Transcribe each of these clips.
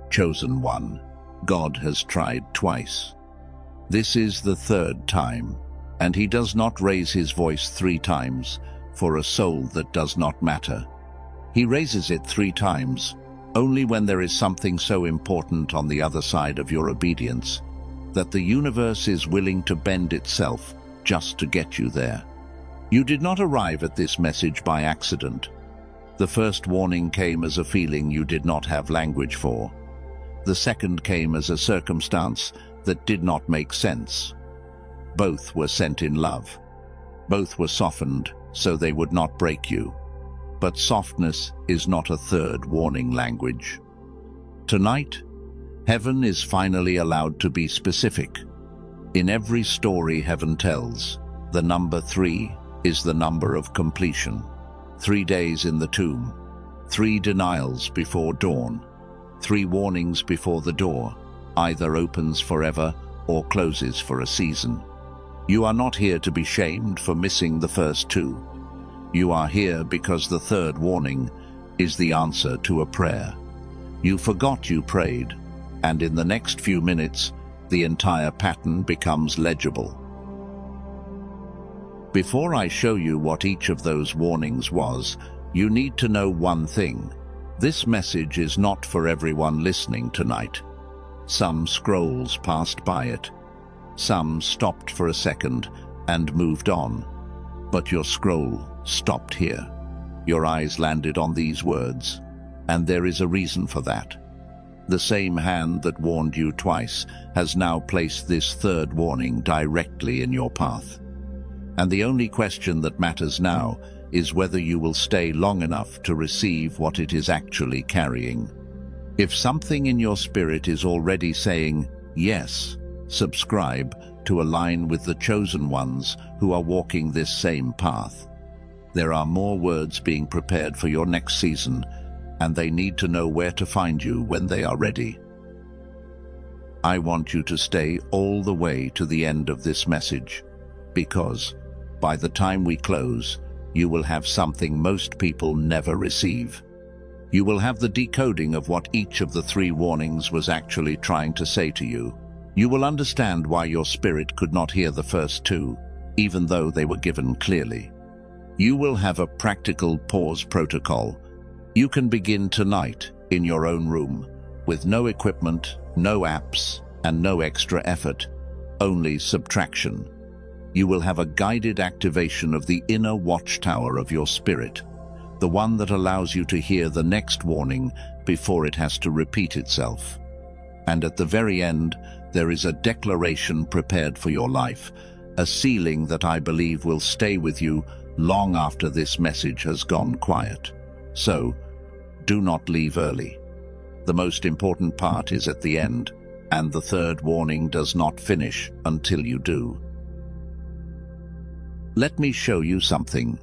Chosen one, God has tried twice. This is the third time, and he does not raise his voice 3 times for a soul that does not matter. He raises it 3 times, only when there is something so important on the other side of your obedience that the universe is willing to bend itself just to get you there. You did not arrive at this message by accident. The first warning came as a feeling you did not have language for. The second came as a circumstance that did not make sense. Both were sent in love. Both were softened so they would not break you. But softness is not a third warning language. Tonight, heaven is finally allowed to be specific. In every story heaven tells, the number 3 is the number of completion. 3 days in the tomb, 3 denials before dawn, 3 warnings before the door either opens forever or closes for a season. You are not here to be shamed for missing the first 2. You are here because the third warning is the answer to a prayer. You forgot you prayed, and in the next few minutes, the entire pattern becomes legible. Before I show you what each of those warnings was, you need to know one thing. This message is not for everyone listening tonight. Some scrolls passed by it. Some stopped for a second and moved on. But your scroll stopped here. Your eyes landed on these words, and there is a reason for that. The same hand that warned you twice has now placed this third warning directly in your path. And the only question that matters now is whether you will stay long enough to receive what it is actually carrying. If something in your spirit is already saying, yes, subscribe to align with the chosen ones who are walking this same path. There are more words being prepared for your next season, and they need to know where to find you when they are ready. I want you to stay all the way to the end of this message, because by the time we close, you will have something most people never receive. You will have the decoding of what each of the 3 warnings was actually trying to say to you. You will understand why your spirit could not hear the first 2, even though they were given clearly. You will have a practical pause protocol. You can begin tonight in your own room, with no equipment, no apps, and no extra effort, only subtraction. You will have a guided activation of the inner watchtower of your spirit, the one that allows you to hear the next warning before it has to repeat itself. And at the very end, there is a declaration prepared for your life, a sealing that I believe will stay with you long after this message has gone quiet. So, do not leave early. The most important part is at the end, and the third warning does not finish until you do. Let me show you something.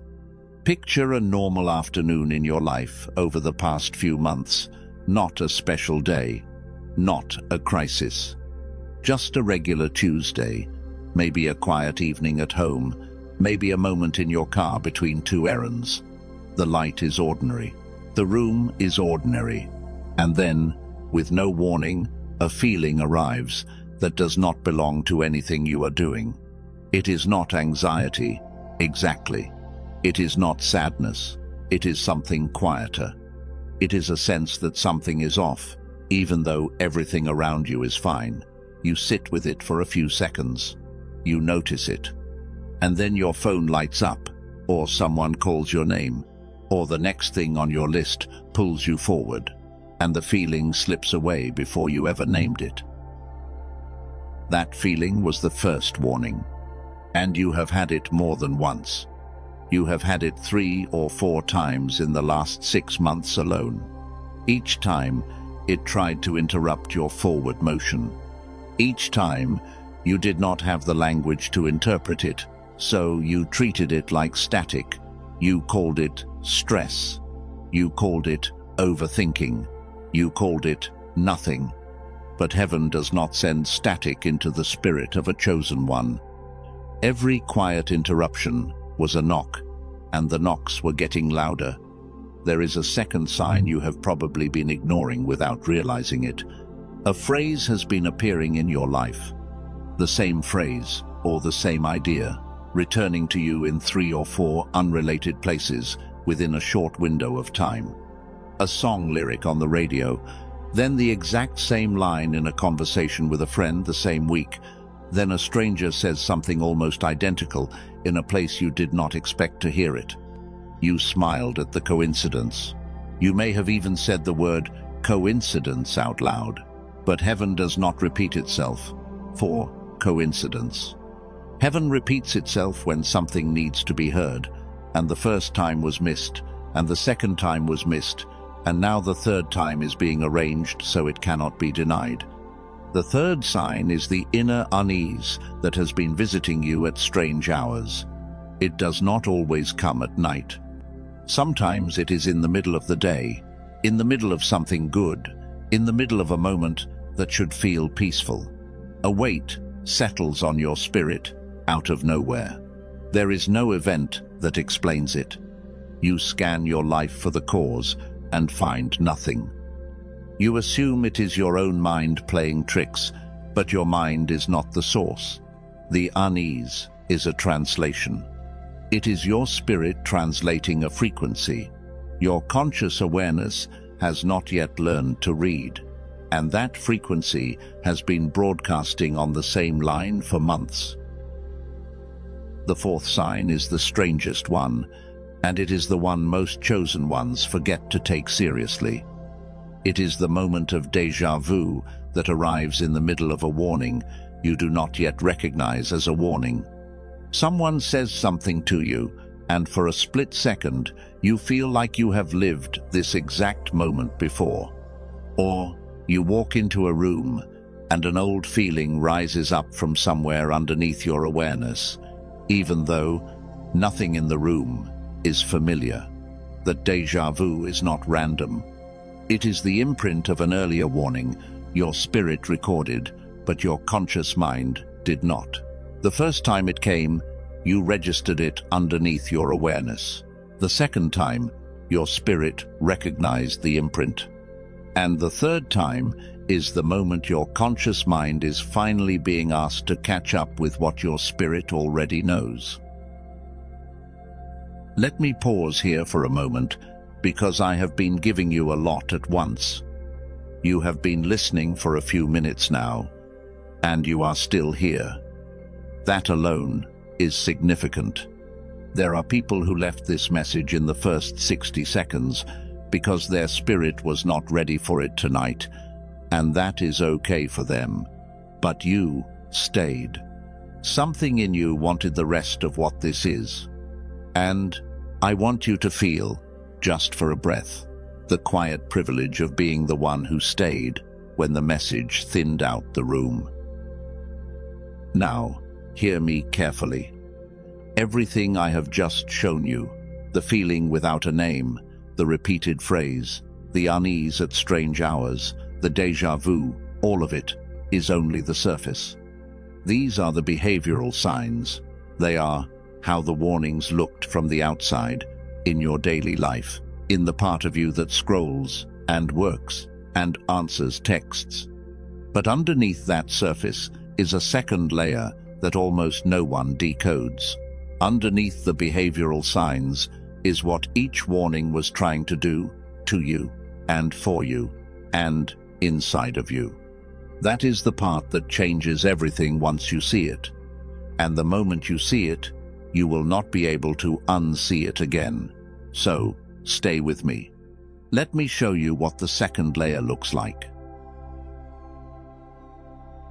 Picture a normal afternoon in your life over the past few months, not a special day, not a crisis. Just a regular Tuesday, maybe a quiet evening at home, maybe a moment in your car between 2 errands. The light is ordinary, the room is ordinary, and then, with no warning, a feeling arrives that does not belong to anything you are doing. It is not anxiety, exactly. It is not sadness. It is something quieter. It is a sense that something is off, even though everything around you is fine. You sit with it for a few seconds. You notice it. And then your phone lights up, or someone calls your name, or the next thing on your list pulls you forward, and the feeling slips away before you ever named it. That feeling was the first warning, and you have had it more than once. You have had it 3 or 4 times in the last 6 months alone. Each time, it tried to interrupt your forward motion. Each time, you did not have the language to interpret it, so you treated it like static. You called it stress. You called it overthinking. You called it nothing. But heaven does not send static into the spirit of a chosen one. Every quiet interruption was a knock, and the knocks were getting louder. there is a second sign you have probably been ignoring without realizing it. A phrase has been appearing in your life. The same phrase, or the same idea, returning to you in 3 or 4 unrelated places within a short window of time. A song lyric on the radio, then the exact same line in a conversation with a friend the same week, then a stranger says something almost identical in a place you did not expect to hear it. You smiled at the coincidence. You may have even said the word coincidence out loud, but heaven does not repeat itself for coincidence. Heaven repeats itself when something needs to be heard, and the first time was missed, and the second time was missed, and now the third time is being arranged so it cannot be denied. The third sign is the inner unease that has been visiting you at strange hours. It does not always come at night. Sometimes it is in the middle of the day, in the middle of something good, in the middle of a moment that should feel peaceful. A weight settles on your spirit out of nowhere. There is no event that explains it. You scan your life for the cause and find nothing. You assume it is your own mind playing tricks, but your mind is not the source. The unease is a translation. It is your spirit translating a frequency. Your conscious awareness has not yet learned to read, and that frequency has been broadcasting on the same line for months. The fourth sign is the strangest one, and it is the one most chosen ones forget to take seriously. It is the moment of déjà vu that arrives in the middle of a warning you do not yet recognize as a warning. Someone says something to you, and for a split second, you feel like you have lived this exact moment before. Or you walk into a room, and an old feeling rises up from somewhere underneath your awareness, even though nothing in the room is familiar. That déjà vu is not random. It is the imprint of an earlier warning your spirit recorded, but your conscious mind did not. The first time it came, you registered it underneath your awareness. The second time, your spirit recognized the imprint. And the third time is the moment your conscious mind is finally being asked to catch up with what your spirit already knows. Let me pause here for a moment, because I have been giving you a lot at once. You have been listening for a few minutes now, and you are still here. That alone is significant. There are people who left this message in the first 60 seconds because their spirit was not ready for it tonight, and that is okay for them. But you stayed. Something in you wanted the rest of what this is. And I want you to feel, just for a breath, the quiet privilege of being the one who stayed when the message thinned out the room. Now, hear me carefully. Everything I have just shown you, the feeling without a name, the repeated phrase, the unease at strange hours, the déjà vu, all of it is only the surface. These are the behavioral signs. They are how the warnings looked from the outside, in your daily life, in the part of you that scrolls and works and answers texts. But underneath that surface is a second layer that almost no one decodes. Underneath the behavioral signs is what each warning was trying to do to you and for you and inside of you. That is the part that changes everything once you see it. And the moment you see it, you will not be able to unsee it again. So, stay with me. Let me show you what the second layer looks like.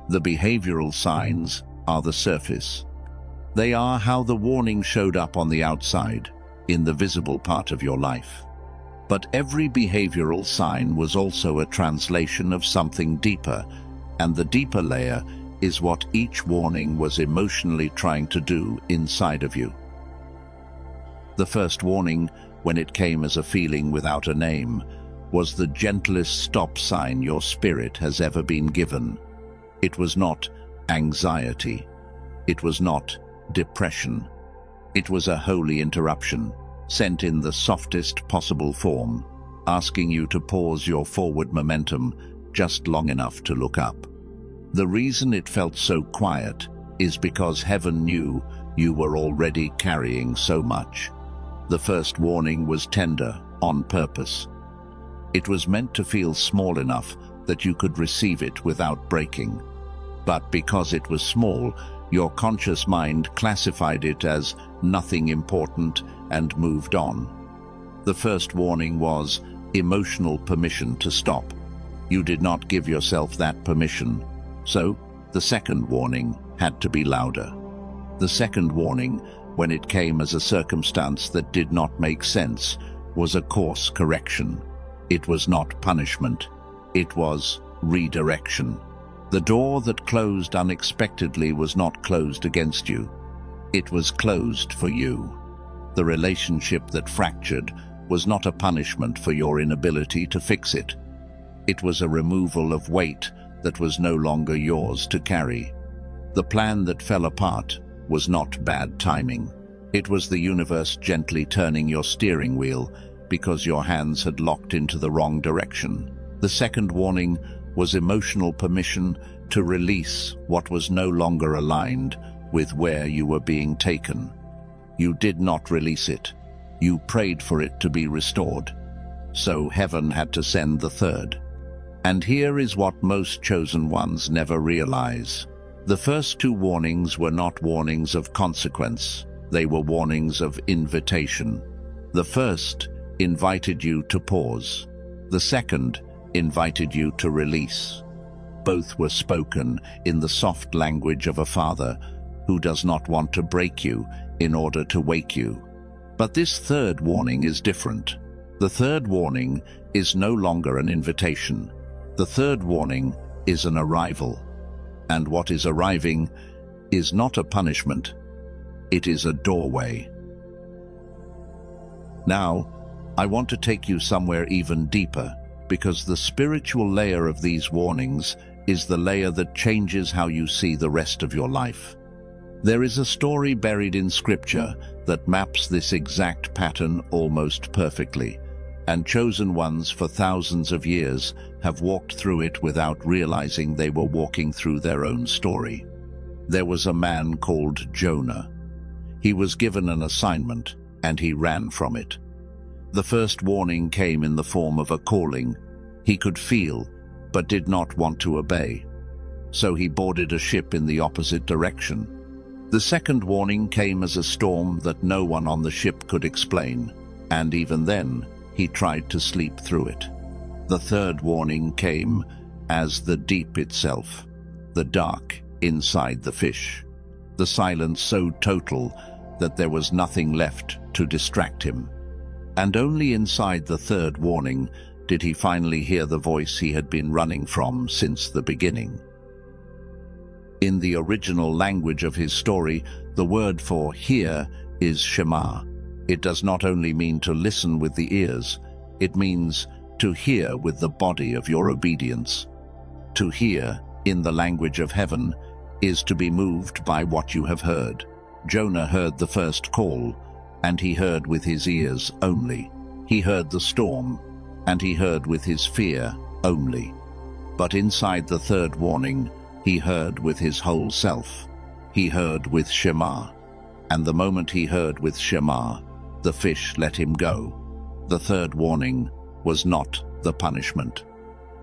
The behavioral signs are the surface. They are how the warning showed up on the outside, in the visible part of your life. But every behavioral sign was also a translation of something deeper, and the deeper layer is what each warning was emotionally trying to do inside of you. The first warning, when it came as a feeling without a name, was the gentlest stop sign your spirit has ever been given. It was not anxiety. It was not depression. It was a holy interruption. sent in the softest possible form, asking you to pause your forward momentum just long enough to look up. The reason it felt so quiet is because heaven knew you were already carrying so much. The first warning was tender, on purpose. It was meant to feel small enough that you could receive it without breaking. But because it was small, your conscious mind classified it as nothing important and moved on. The first warning was emotional permission to stop. You did not give yourself that permission. So, the second warning had to be louder. The second warning, when it came as a circumstance that did not make sense, was a course correction. It was not punishment. It was redirection. The door that closed unexpectedly was not closed against you. It was closed for you. The relationship that fractured was not a punishment for your inability to fix it. It was a removal of weight that was no longer yours to carry. The plan that fell apart was not bad timing. It was the universe gently turning your steering wheel because your hands had locked into the wrong direction. The second warning was emotional permission to release what was no longer aligned with where you were being taken. You did not release it. You prayed for it to be restored. So heaven had to send the third. And here is what most chosen ones never realize. The first two warnings were not warnings of consequence. They were warnings of invitation. The first invited you to pause. The second invited you to release. Both were spoken in the soft language of a father who does not want to break you in order to wake you. But this third warning is different. The third warning is no longer an invitation. The third warning is an arrival. And what is arriving is not a punishment. It is a doorway. Now, I want to take you somewhere even deeper, because the spiritual layer of these warnings is the layer that changes how you see the rest of your life. There is a story buried in Scripture that maps this exact pattern almost perfectly, and chosen ones for thousands of years have walked through it without realizing they were walking through their own story. There was a man called Jonah. He was given an assignment, and he ran from it. The first warning came in the form of a calling. He could feel, but did not want to obey. So he boarded a ship in the opposite direction. The second warning came as a storm that no one on the ship could explain, and even then, he tried to sleep through it. The third warning came as the deep itself, the dark inside the fish, the silence so total that there was nothing left to distract him. And only inside the third warning did he finally hear the voice he had been running from since the beginning. In the original language of his story, the word for hear is Shema. It does not only mean to listen with the ears, it means to hear with the body of your obedience. To hear, in the language of heaven, is to be moved by what you have heard. Jonah heard the first call, and he heard with his ears only. He heard the storm, and he heard with his fear only. But inside the third warning, he heard with his whole self. He heard with Shema. And the moment he heard with Shema, the fish let him go. The third warning was not the punishment.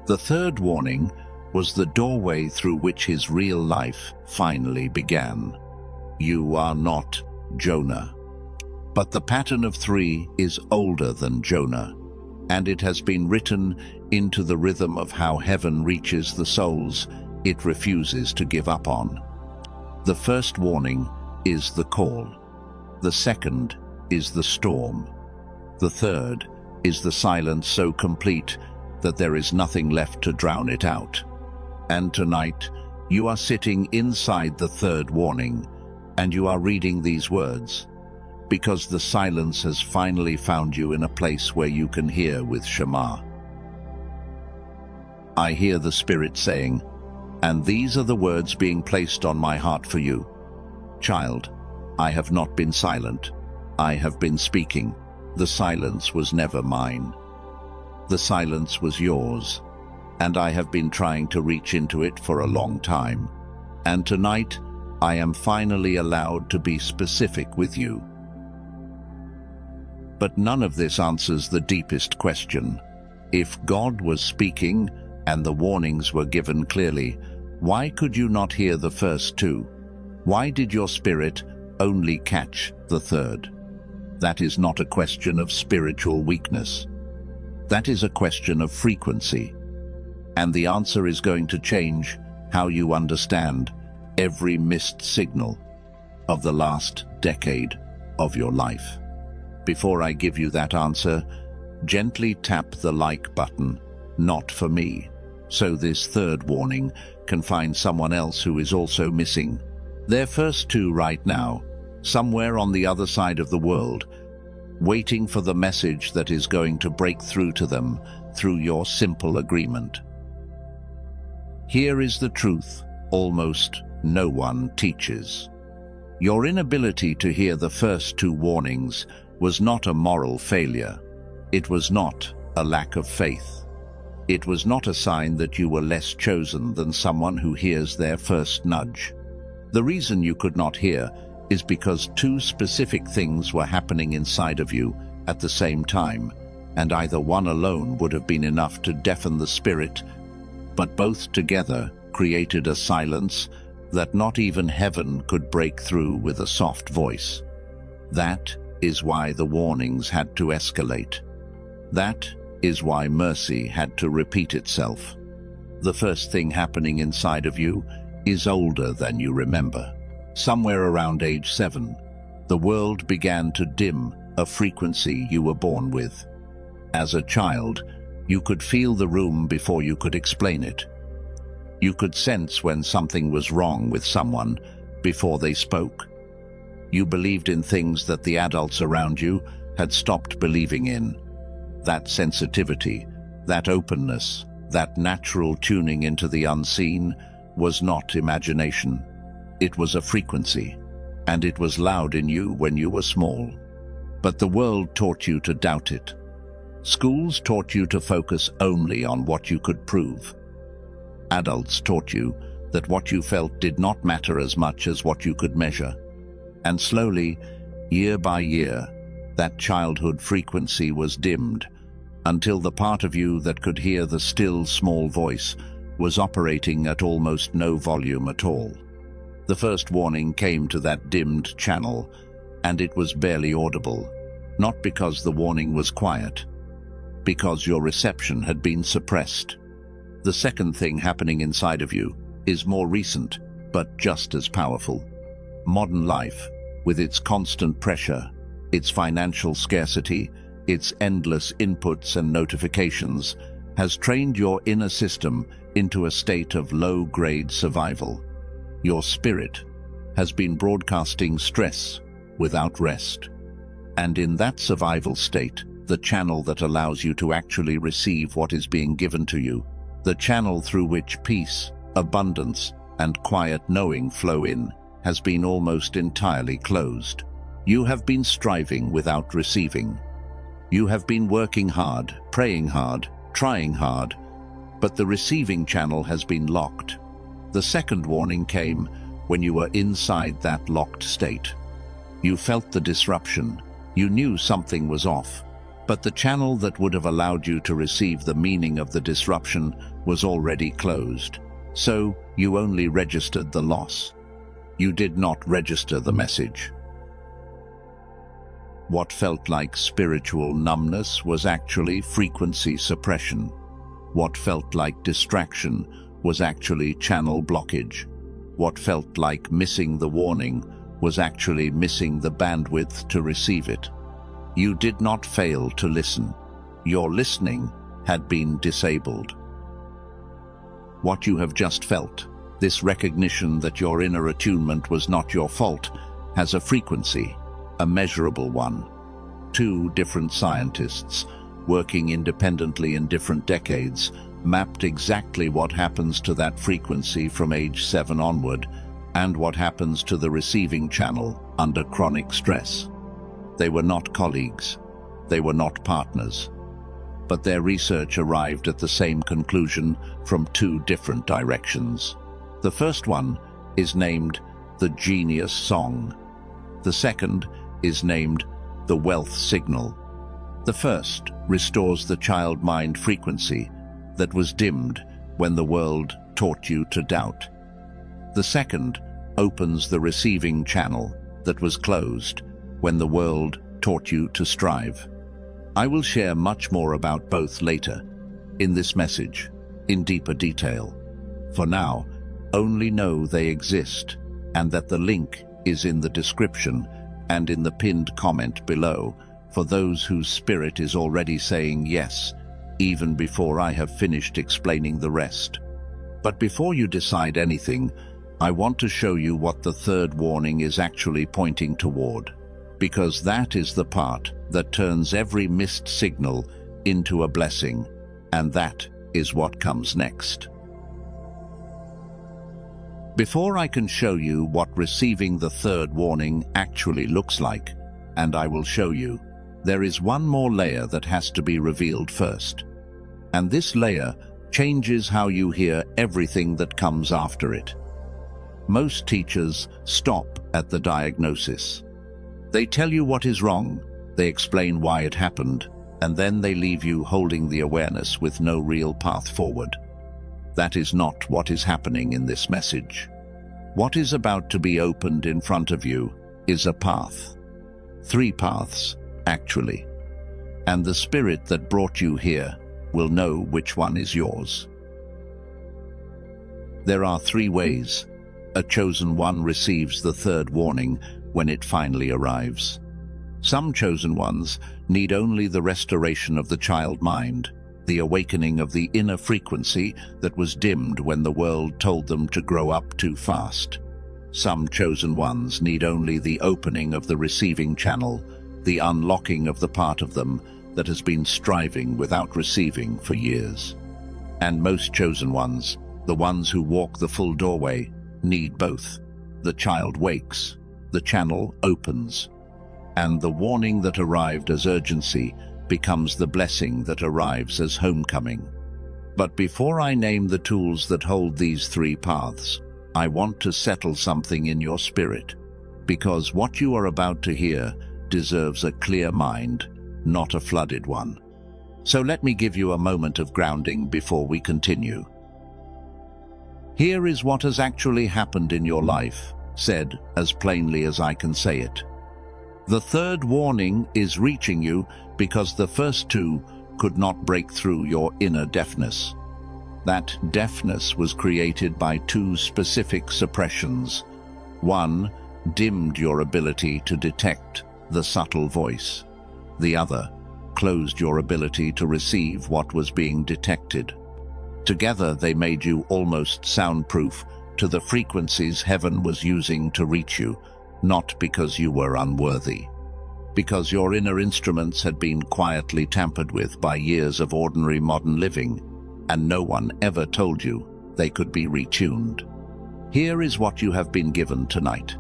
The third warning was the doorway through which his real life finally began. You are not Jonah. But the pattern of three is older than Jonah, and it has been written into the rhythm of how heaven reaches the souls it refuses to give up on. The first warning is the call. The second is the storm. The third is the silence so complete that there is nothing left to drown it out. And tonight, you are sitting inside the third warning, and you are reading these words, because the silence has finally found you in a place where you can hear with Shema. I hear the Spirit saying, and these are the words being placed on my heart for you. Child, I have not been silent. I have been speaking. The silence was never mine. The silence was yours, and I have been trying to reach into it for a long time. And tonight, I am finally allowed to be specific with you. But none of this answers the deepest question. If God was speaking and the warnings were given clearly, why could you not hear the first two? Why did your spirit only catch the third? That is not a question of spiritual weakness. That is a question of frequency. And the answer is going to change how you understand every missed signal of the last decade of your life. Before I give you that answer, gently tap the like button, not for me, so this third warning can find someone else who is also missing their first two right now, somewhere on the other side of the world, waiting for the message that is going to break through to them through your simple agreement. Here is the truth almost no one teaches. Your inability to hear the first two warnings was not a moral failure. It was not a lack of faith. It was not a sign that you were less chosen than someone who hears their first nudge. The reason you could not hear is because two specific things were happening inside of you at the same time, and either one alone would have been enough to deafen the spirit, but both together created a silence that not even heaven could break through with a soft voice. That is why the warnings had to escalate. That is why mercy had to repeat itself. The first thing happening inside of you is older than you remember. Somewhere around age 7, the world began to dim a frequency you were born with. As a child, you could feel the room before you could explain it. You could sense when something was wrong with someone before they spoke. You believed in things that the adults around you had stopped believing in. That sensitivity, that openness, that natural tuning into the unseen was not imagination. It was a frequency, and it was loud in you when you were small. But the world taught you to doubt it. Schools taught you to focus only on what you could prove. Adults taught you that what you felt did not matter as much as what you could measure. And slowly, year by year, that childhood frequency was dimmed, until the part of you that could hear the still small voice was operating at almost no volume at all. The first warning came to that dimmed channel, and it was barely audible, not because the warning was quiet, because your reception had been suppressed. The second thing happening inside of you is more recent, but just as powerful. Modern life, with its constant pressure, its financial scarcity, its endless inputs and notifications, has trained your inner system into a state of low-grade survival. Your spirit has been broadcasting stress without rest. And in that survival state, the channel that allows you to actually receive what is being given to you, the channel through which peace, abundance, and quiet knowing flow in, has been almost entirely closed. You have been striving without receiving. You have been working hard, praying hard, trying hard, but the receiving channel has been locked. The second warning came when you were inside that locked state. You felt the disruption. You knew something was off, but the channel that would have allowed you to receive the meaning of the disruption was already closed. So you only registered the loss. You did not register the message. What felt like spiritual numbness was actually frequency suppression. What felt like distraction was actually channel blockage. What felt like missing the warning was actually missing the bandwidth to receive it. You did not fail to listen. Your listening had been disabled. What you have just felt, this recognition that your inner attunement was not your fault, has a frequency, a measurable one. Two different scientists, working independently in different decades, mapped exactly what happens to that frequency from age 7 onward and what happens to the receiving channel under chronic stress. They were not colleagues. They were not partners. But their research arrived at the same conclusion from two different directions. The first one is named the Genius Song. The second is named the Wealth Signal. The first restores the child mind frequency that was dimmed when the world taught you to doubt. The second opens the receiving channel that was closed when the world taught you to strive. I will share much more about both later in this message in deeper detail. For now, only know they exist and that the link is in the description and in the pinned comment below for those whose spirit is already saying yes, even before I have finished explaining the rest. But before you decide anything, I want to show you what the third warning is actually pointing toward, because that is the part that turns every missed signal into a blessing, and that is what comes next. Before I can show you what receiving the third warning actually looks like, and I will show you, there is one more layer that has to be revealed first. And this layer changes how you hear everything that comes after it. Most teachers stop at the diagnosis. They tell you what is wrong, they explain why it happened, and then they leave you holding the awareness with no real path forward. That is not what is happening in this message. What is about to be opened in front of you is a path. 3 paths, actually. And the spirit that brought you here will know which one is yours. There are 3 ways a chosen one receives the third warning when it finally arrives. Some chosen ones need only the restoration of the child mind, the awakening of the inner frequency that was dimmed when the world told them to grow up too fast. Some chosen ones need only the opening of the receiving channel, the unlocking of the part of them that has been striving without receiving for years. And most chosen ones, the ones who walk the full doorway, need both. The child wakes, the channel opens, and the warning that arrived as urgency becomes the blessing that arrives as homecoming. But before I name the tools that hold these 3 paths, I want to settle something in your spirit, because what you are about to hear deserves a clear mind, not a flooded one. So let me give you a moment of grounding before we continue. Here is what has actually happened in your life, said as plainly as I can say it. The third warning is reaching you because the first 2 could not break through your inner deafness. That deafness was created by 2 specific suppressions. One dimmed your ability to detect the subtle voice. The other closed your ability to receive what was being detected. Together they made you almost soundproof to the frequencies heaven was using to reach you, not because you were unworthy. Because your inner instruments had been quietly tampered with by years of ordinary modern living, and no one ever told you they could be retuned. Here is what you have been given tonight.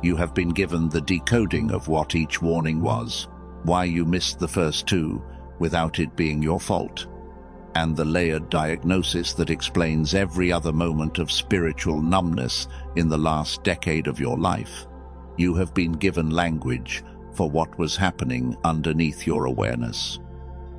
You have been given the decoding of what each warning was, why you missed the first 2 without it being your fault, and the layered diagnosis that explains every other moment of spiritual numbness in the last decade of your life. You have been given language for what was happening underneath your awareness.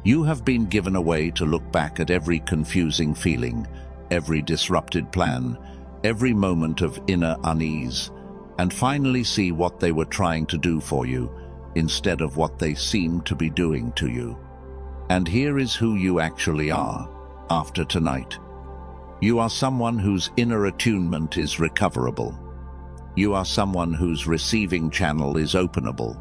You have been given a way to look back at every confusing feeling, every disrupted plan, every moment of inner unease, and finally see what they were trying to do for you instead of what they seemed to be doing to you. And here is who you actually are after tonight. You are someone whose inner attunement is recoverable. You are someone whose receiving channel is openable.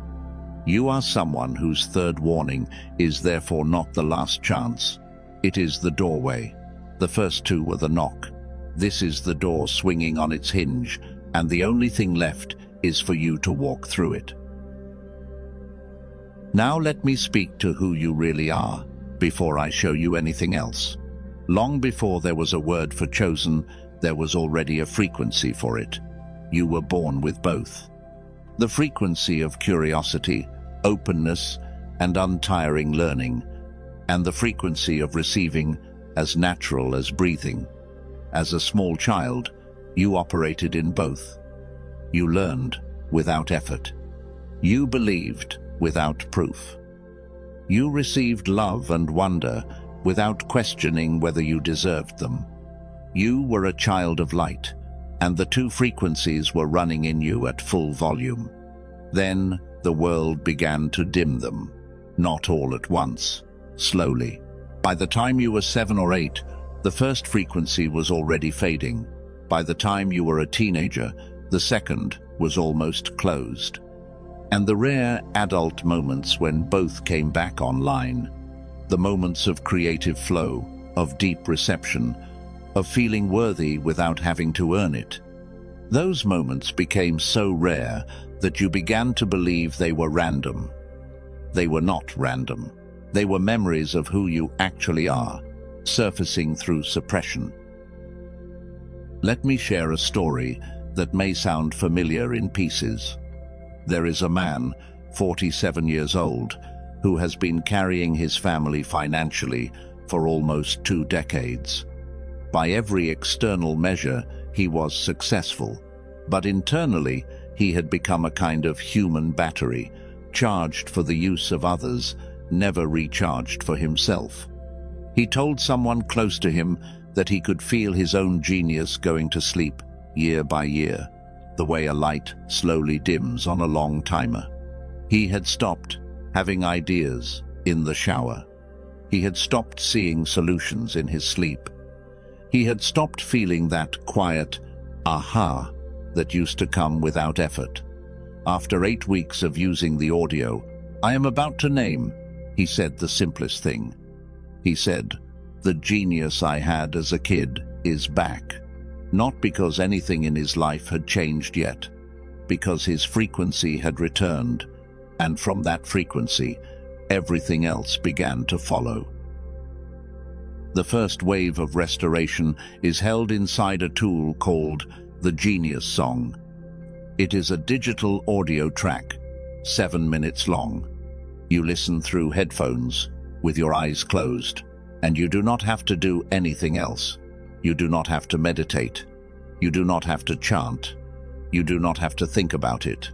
You are someone whose third warning is therefore not the last chance. It is the doorway. The first 2 were the knock. This is the door swinging on its hinge, and the only thing left is for you to walk through it. Now let me speak to who you really are, before I show you anything else. Long before there was a word for chosen, there was already a frequency for it. You were born with both. The frequency of curiosity, openness, and untiring learning, and the frequency of receiving as natural as breathing. As a small child, you operated in both. You learned without effort. You believed without proof. You received love and wonder without questioning whether you deserved them. You were a child of light, and the two frequencies were running in you at full volume. Then the world began to dim them, not all at once, slowly. By the time you were 7 or 8, the first frequency was already fading. By the time you were a teenager, the second was almost closed. And the rare adult moments when both came back online, the moments of creative flow, of deep reception, of feeling worthy without having to earn it, those moments became so rare that you began to believe they were random. They were not random. They were memories of who you actually are, surfacing through suppression. Let me share a story that may sound familiar in pieces. There is a man, 47 years old, who has been carrying his family financially for almost 2 decades. By every external measure, he was successful, but internally, he had become a kind of human battery, charged for the use of others, never recharged for himself. He told someone close to him that he could feel his own genius going to sleep year by year, the way a light slowly dims on a long timer. He had stopped having ideas in the shower. He had stopped seeing solutions in his sleep. He had stopped feeling that quiet aha that used to come without effort. After 8 weeks of using the audio I am about to name, he said the simplest thing. He said, "The genius I had as a kid is back." Not because anything in his life had changed yet, because his frequency had returned, and from that frequency, everything else began to follow. The first wave of restoration is held inside a tool called the Genius Song. It is a digital audio track, 7 minutes long. You listen through headphones, with your eyes closed, and you do not have to do anything else. You do not have to meditate. You do not have to chant. You do not have to think about it.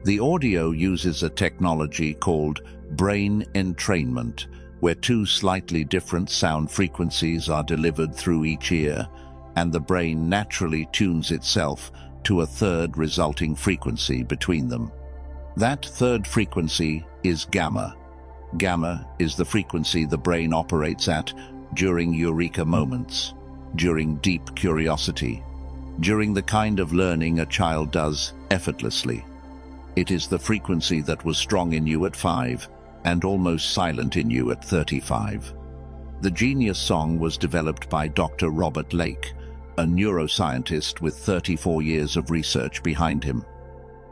The audio uses a technology called brain entrainment, where 2 slightly different sound frequencies are delivered through each ear, and the brain naturally tunes itself to a third resulting frequency between them. That third frequency is gamma. Gamma is the frequency the brain operates at during eureka moments, during deep curiosity, during the kind of learning a child does effortlessly. It is the frequency that was strong in you at 5 and almost silent in you at 35. The Genius Song was developed by Dr. Robert Lake, a neuroscientist with 34 years of research behind him.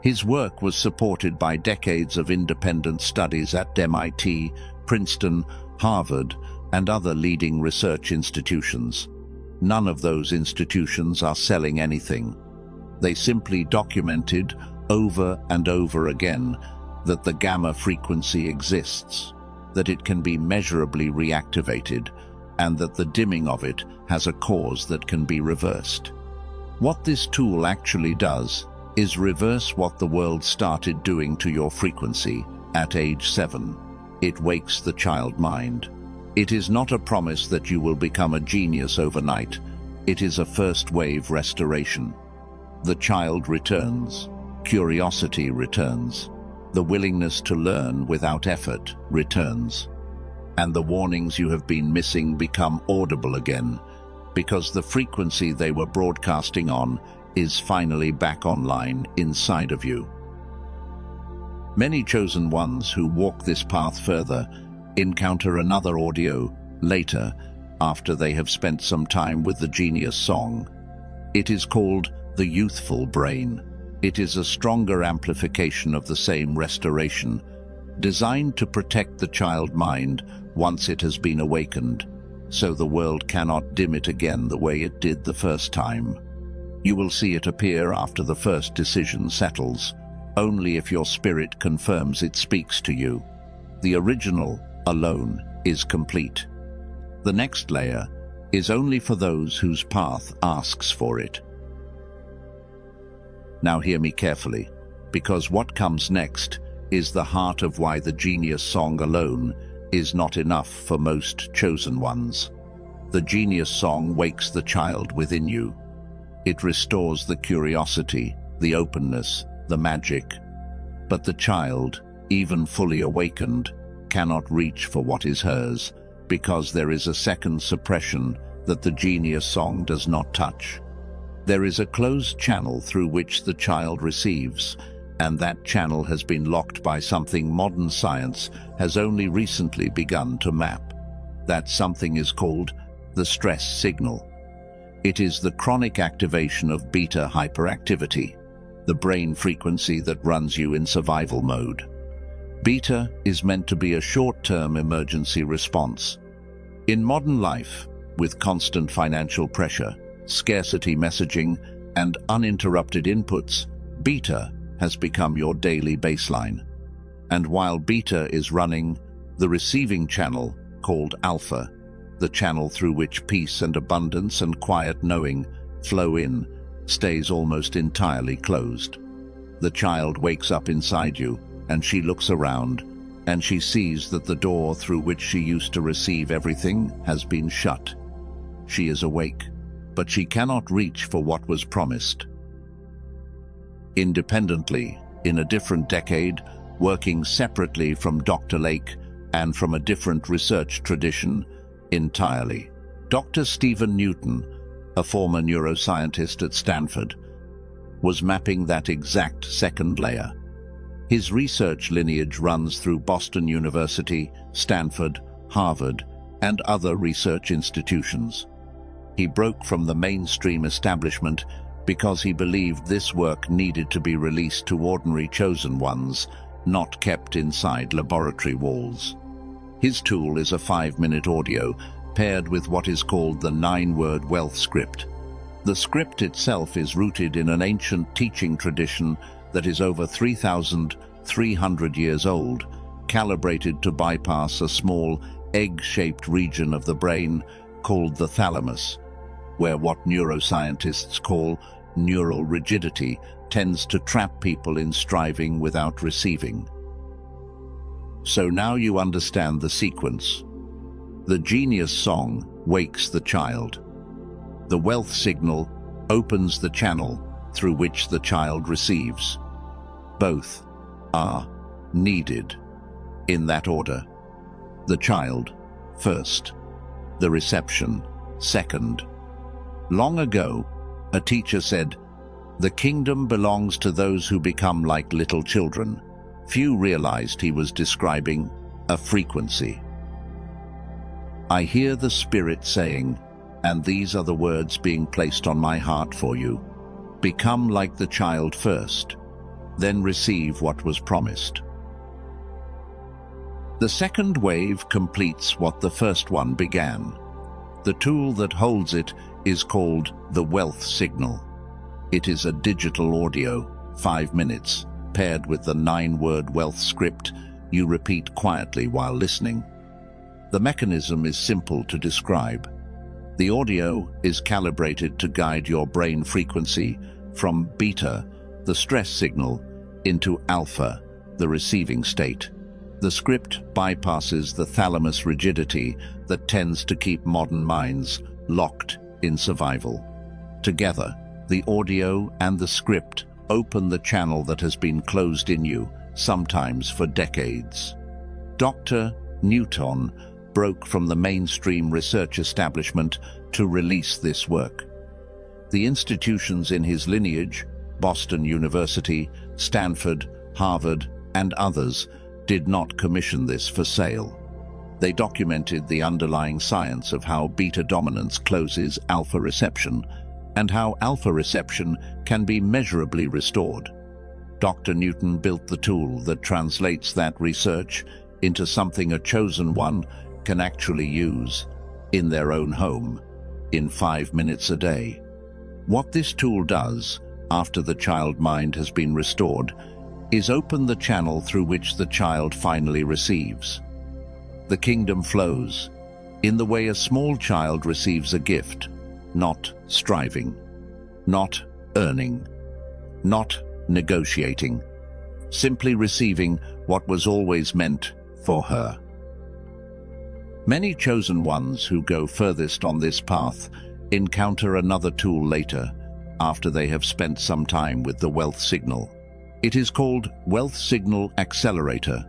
His work was supported by decades of independent studies at MIT, Princeton, Harvard, and other leading research institutions. None of those institutions are selling anything. They simply documented over and over again that the gamma frequency exists, that it can be measurably reactivated, and that the dimming of it has a cause that can be reversed. What this tool actually does is reverse what the world started doing to your frequency at age 7. It wakes the child mind. It is not a promise that you will become a genius overnight. It is a first-wave restoration. The child returns. Curiosity returns. The willingness to learn without effort returns. And the warnings you have been missing become audible again, because the frequency they were broadcasting on is finally back online inside of you. Many chosen ones who walk this path further encounter another audio later after they have spent some time with the Genius Song. It is called the youthful brain. It is a stronger amplification of the same restoration, designed to protect the child mind once it has been awakened, so the world cannot dim it again the way it did the first time. You will see it appear after the first decision settles, only if your spirit confirms it speaks to you. The original, alone, is complete. The next layer is only for those whose path asks for it. Now hear me carefully, because what comes next is the heart of why the genius song alone is not enough for most chosen ones. The genius song wakes the child within you. It restores the curiosity, the openness, the magic. But the child, even fully awakened, cannot reach for what is hers, because there is a second suppression that the genius song does not touch. There is a closed channel through which the child receives, and that channel has been locked by something modern science has only recently begun to map. That something is called the stress signal. It is the chronic activation of beta hyperactivity, the brain frequency that runs you in survival mode. Beta is meant to be a short-term emergency response. In modern life, with constant financial pressure, scarcity messaging, and uninterrupted inputs, beta has become your daily baseline. And while beta is running, the receiving channel, called alpha, the channel through which peace and abundance and quiet knowing flow in, stays almost entirely closed. The child wakes up inside you, and she looks around, and she sees that the door through which she used to receive everything has been shut. She is awake, but she cannot reach for what was promised. Independently, in a different decade, working separately from Dr. Lake and from a different research tradition entirely, Dr. Stephen Newton, a former neuroscientist at Stanford, was mapping that exact second layer. His research lineage runs through Boston University, Stanford, Harvard, and other research institutions. He broke from the mainstream establishment because he believed this work needed to be released to ordinary chosen ones, not kept inside laboratory walls. His tool is a 5-minute audio paired with what is called the 9-word wealth script. The script itself is rooted in an ancient teaching tradition that is over 3,300 years old, calibrated to bypass a small egg-shaped region of the brain called the thalamus, where what neuroscientists call neural rigidity tends to trap people in striving without receiving. So now you understand the sequence. The genius song wakes the child. The wealth signal opens the channel through which the child receives. Both are needed in that order. The child first, the reception second. Long ago, a teacher said, "The kingdom belongs to those who become like little children." Few realized he was describing a frequency. I hear the Spirit saying, and these are the words being placed on my heart for you: become like the child first, then receive what was promised. The second wave completes what the first one began. The tool that holds it is called the wealth signal. It is a digital audio, 5 minutes, paired with the 9-word wealth script you repeat quietly while listening. The mechanism is simple to describe. The audio is calibrated to guide your brain frequency from beta, the stress signal, into alpha, the receiving state. The script bypasses the thalamus rigidity that tends to keep modern minds locked in survival. Together, the audio and the script open the channel that has been closed in you, sometimes for decades. Dr. Newton broke from the mainstream research establishment to release this work. The institutions in his lineage, Boston University, Stanford, Harvard, and others, did not commission this for sale. They documented the underlying science of how beta dominance closes alpha reception and how alpha reception can be measurably restored. Dr. Newton built the tool that translates that research into something a chosen one can actually use in their own home, in 5 minutes a day. What this tool does, after the child mind has been restored, is open the channel through which the child finally receives. The kingdom flows in the way a small child receives a gift, not striving, not earning, not negotiating, simply receiving what was always meant for her. Many chosen ones who go furthest on this path encounter another tool later, after they have spent some time with the Wealth Signal. It is called Wealth Signal Accelerator.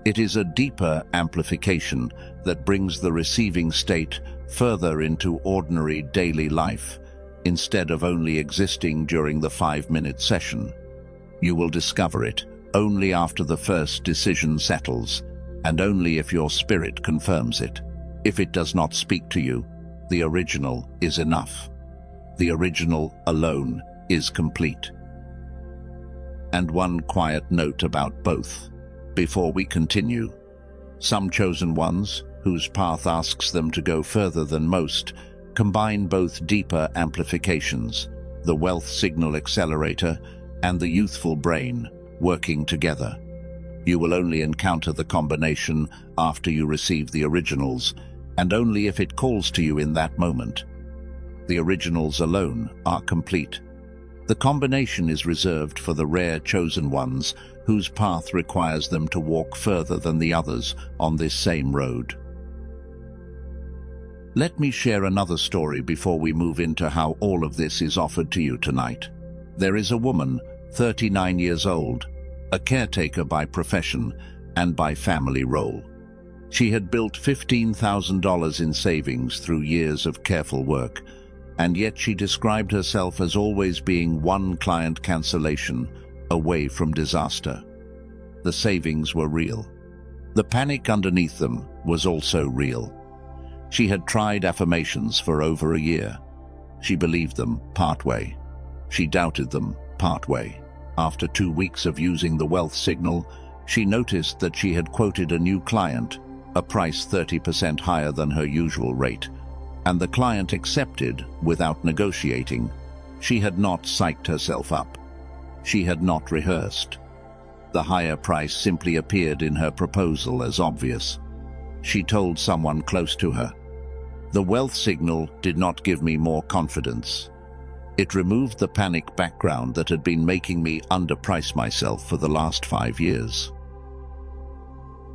It is a deeper amplification that brings the receiving state further into ordinary daily life, instead of only existing during the 5-minute session. You will discover it only after the first decision settles, and only if your spirit confirms it. If it does not speak to you, the original is enough. The original alone is complete. And one quiet note about both, before we continue. Some chosen ones, whose path asks them to go further than most, combine both deeper amplifications, the Wealth Signal Accelerator and the youthful brain, working together. You will only encounter the combination after you receive the originals, and only if it calls to you in that moment. The originals alone are complete. The combination is reserved for the rare chosen ones whose path requires them to walk further than the others on this same road. Let me share another story before we move into how all of this is offered to you tonight. There is a woman, 39 years old, a caretaker by profession and by family role. She had built $15,000 in savings through years of careful work, and yet she described herself as always being one client cancellation away from disaster. The savings were real. The panic underneath them was also real. She had tried affirmations for over a year. She believed them partway. She doubted them partway. After 2 weeks of using the Wealth Signal, she noticed that she had quoted a new client, a price 30% higher than her usual rate, and the client accepted without negotiating. She had not psyched herself up. She had not rehearsed. The higher price simply appeared in her proposal as obvious. She told someone close to her, "The Wealth Signal did not give me more confidence. It removed the panic background that had been making me underprice myself for the last 5 years."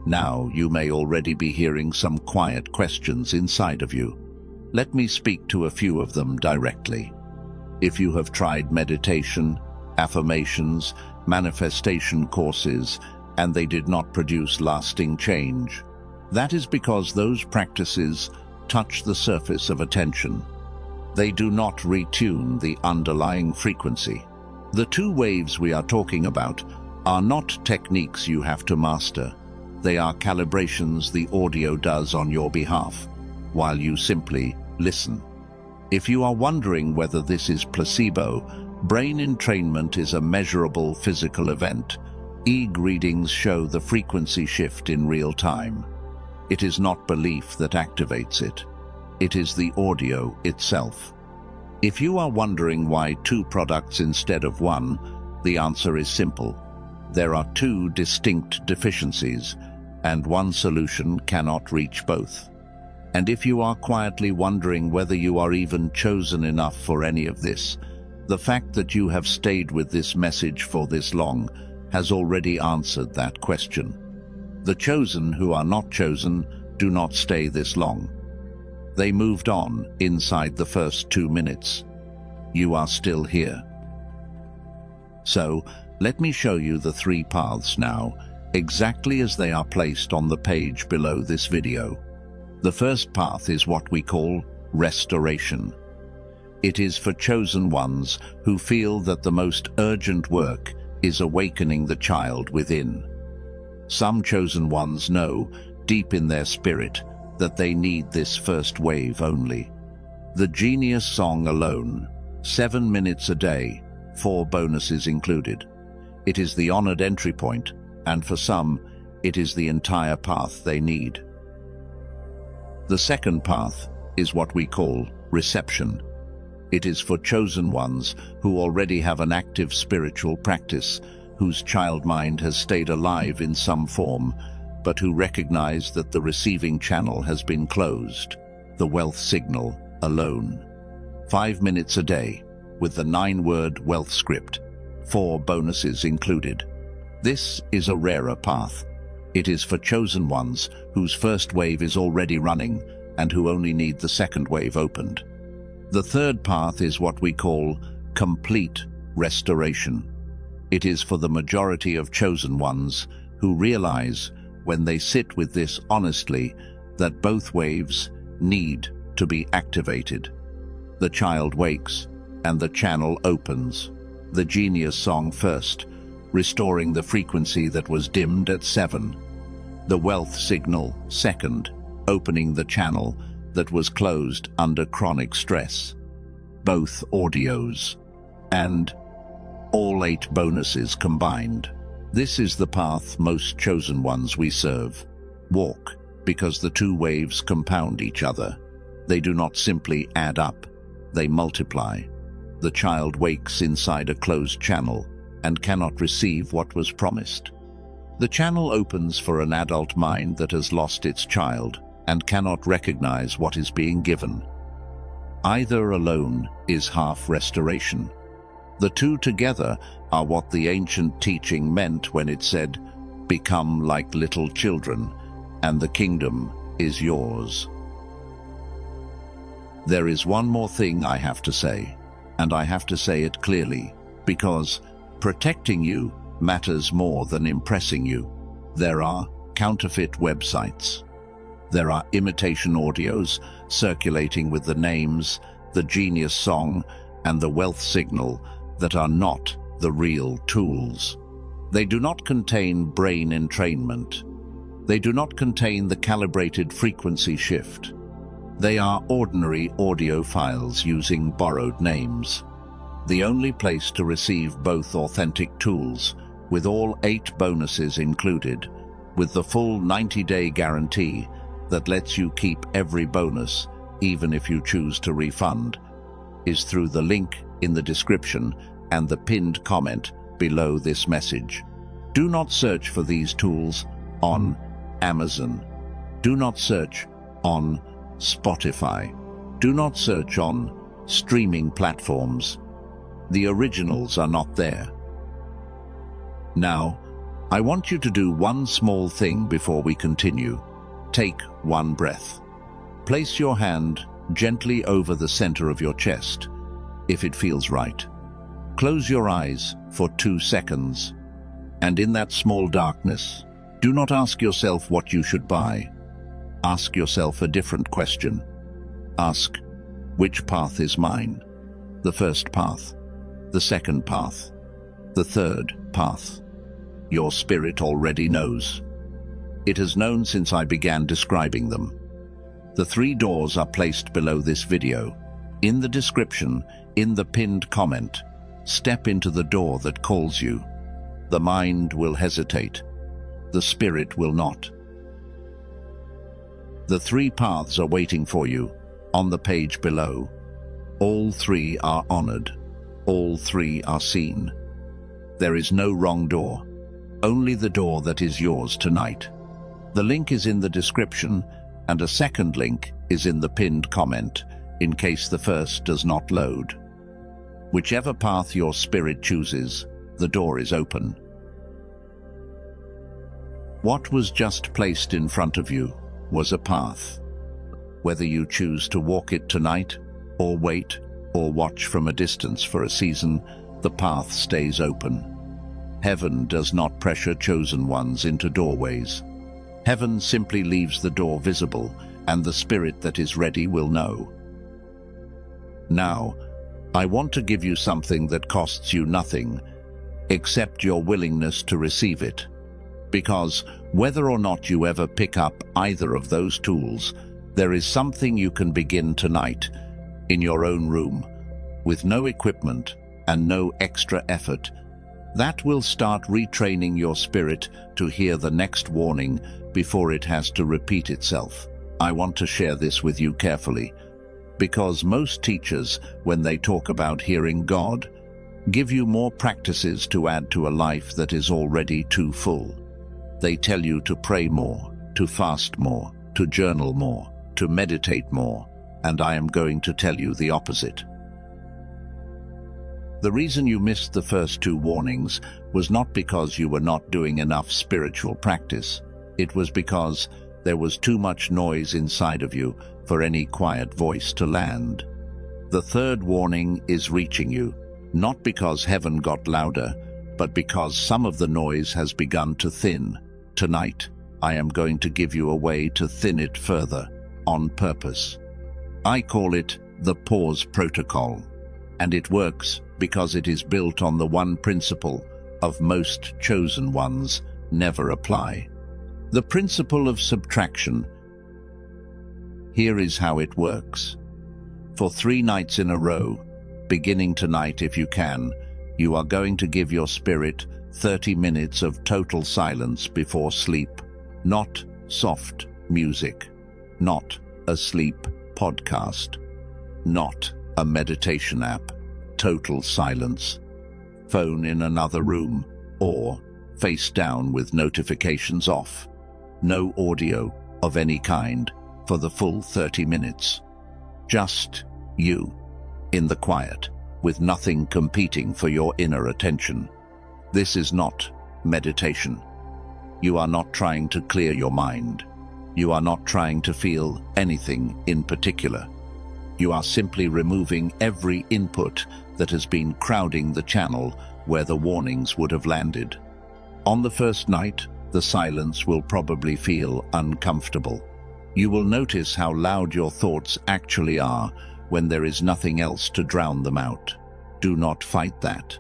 Now you may already be hearing some quiet questions inside of you. Let me speak to a few of them directly. If you have tried meditation, affirmations, manifestation courses, and they did not produce lasting change, that is because those practices touch the surface of attention. They do not retune the underlying frequency. The 2 waves we are talking about are not techniques you have to master. They are calibrations the audio does on your behalf, while you simply listen. If you are wondering whether this is placebo, brain entrainment is a measurable physical event. EEG readings show the frequency shift in real time. It is not belief that activates it. It is the audio itself. If you are wondering why 2 products instead of 1, the answer is simple. There are 2 distinct deficiencies, and one solution cannot reach both. And if you are quietly wondering whether you are even chosen enough for any of this, the fact that you have stayed with this message for this long has already answered that question. The chosen who are not chosen do not stay this long. They moved on inside the first 2 minutes. You are still here. So, let me show you the 3 paths now, exactly as they are placed on the page below this video. The first path is what we call restoration. It is for chosen ones who feel that the most urgent work is awakening the child within. Some chosen ones know, deep in their spirit, that they need this first wave only. The Genius song alone, 7 minutes a day, 4 bonuses included. It is the honored entry point, and for some, it is the entire path they need. The second path is what we call reception. It is for chosen ones who already have an active spiritual practice, whose child mind has stayed alive in some form, but who recognize that the receiving channel has been closed. The wealth signal alone. 5 minutes a day, with the 9-word wealth script, 4 bonuses included. This is a rarer path. It is for chosen ones whose first wave is already running and who only need the second wave opened. The third path is what we call complete restoration. It is for the majority of chosen ones who realize, when they sit with this honestly, that both waves need to be activated. The child wakes, and the channel opens. The genius song first, restoring the frequency that was dimmed at 7. The wealth signal second, opening the channel that was closed under chronic stress. Both audios. And all 8 bonuses combined. This is the path most chosen ones we serve. Walk, because the 2 waves compound each other. They do not simply add up, they multiply. The child wakes inside a closed channel and cannot receive what was promised. The channel opens for an adult mind that has lost its child and cannot recognize what is being given. Either alone is half restoration. The 2 together are what the ancient teaching meant when it said, "Become like little children, and the kingdom is yours." There is one more thing I have to say, and I have to say it clearly, because protecting you matters more than impressing you. There are counterfeit websites. There are imitation audios circulating with the names, the genius song, and the wealth signal that are not the real tools. They do not contain brain entrainment. They do not contain the calibrated frequency shift. They are ordinary audio files using borrowed names. The only place to receive both authentic tools, with all 8 bonuses included, with the full 90-day guarantee that lets you keep every bonus, even if you choose to refund, is through the link in the description and the pinned comment below this message. Do not search for these tools on Amazon. Do not search on Spotify. Do not search on streaming platforms. The originals are not there. Now, I want you to do one small thing before we continue. Take one breath. Place your hand gently over the center of your chest, if it feels right. Close your eyes for 2 seconds. And in that small darkness, do not ask yourself what you should buy. Ask yourself a different question. Ask, which path is mine? The first path, the second path, the third path. Your spirit already knows. It has known since I began describing them. The 3 doors are placed below this video. In the description, in the pinned comment, step into the door that calls you. The mind will hesitate. The spirit will not. The 3 paths are waiting for you, on the page below. All 3 are honored. All 3 are seen. There is no wrong door. Only the door that is yours tonight. The link is in the description, and a second link is in the pinned comment, in case the first does not load. Whichever path your spirit chooses, the door is open. What was just placed in front of you was a path. Whether you choose to walk it tonight, or wait, or watch from a distance for a season, the path stays open. Heaven does not pressure chosen ones into doorways. Heaven simply leaves the door visible, and the spirit that is ready will know. Now, I want to give you something that costs you nothing, except your willingness to receive it. Because whether or not you ever pick up either of those tools, there is something you can begin tonight, in your own room, with no equipment and no extra effort, that will start retraining your spirit to hear the next warning before it has to repeat itself. I want to share this with you carefully, because most teachers, when they talk about hearing God, give you more practices to add to a life that is already too full. They tell you to pray more, to fast more, to journal more, to meditate more, and I am going to tell you the opposite. The reason you missed the first two warnings was not because you were not doing enough spiritual practice. It was because there was too much noise inside of you for any quiet voice to land. The third warning is reaching you, not because heaven got louder, but because some of the noise has begun to thin. Tonight, I am going to give you a way to thin it further, on purpose. I call it the pause protocol, and it works because it is built on the one principle of most chosen ones never apply. The principle of subtraction. Here is how it works. For 3 nights in a row, beginning tonight if you can, you are going to give your spirit 30 minutes of total silence before sleep. Not soft music, not a sleep podcast, not a meditation app. Total silence. Phone in another room, or face down with notifications off. No audio of any kind for the full 30 minutes. Just you, in the quiet, with nothing competing for your inner attention. This is not meditation. You are not trying to clear your mind. You are not trying to feel anything in particular. You are simply removing every input that has been crowding the channel where the warnings would have landed. On the first night, the silence will probably feel uncomfortable. You will notice how loud your thoughts actually are when there is nothing else to drown them out. Do not fight that.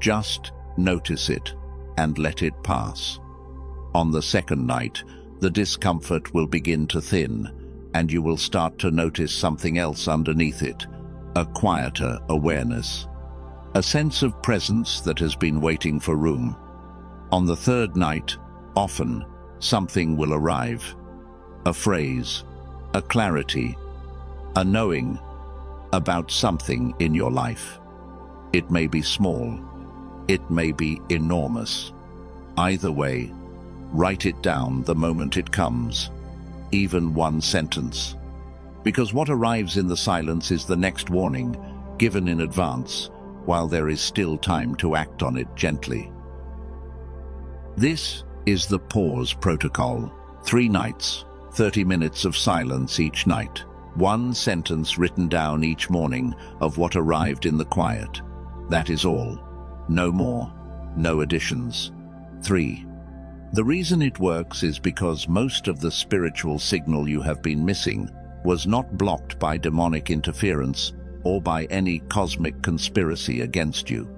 Just notice it and let it pass. On the second night, the discomfort will begin to thin, and you will start to notice something else underneath it, a quieter awareness, a sense of presence that has been waiting for room. On the third night, often, something will arrive, a phrase, a clarity, a knowing about something in your life. It may be small, it may be enormous. Either way, write it down the moment it comes, even one sentence. Because what arrives in the silence is the next warning, given in advance, while there is still time to act on it gently. This is the pause protocol. 3 nights, 30 minutes of silence each night. 1 sentence written down each morning of what arrived in the quiet. That is all. No more. No additions. 3. The reason it works is because most of the spiritual signal you have been missing was not blocked by demonic interference or by any cosmic conspiracy against you.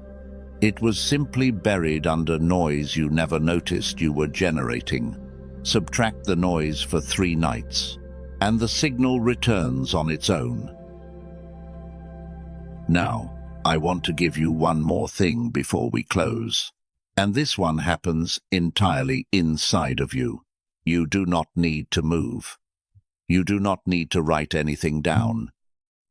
It was simply buried under noise you never noticed you were generating. Subtract the noise for 3 nights, and the signal returns on its own. Now, I want to give you one more thing before we close. And this one happens entirely inside of you. You do not need to move. You do not need to write anything down.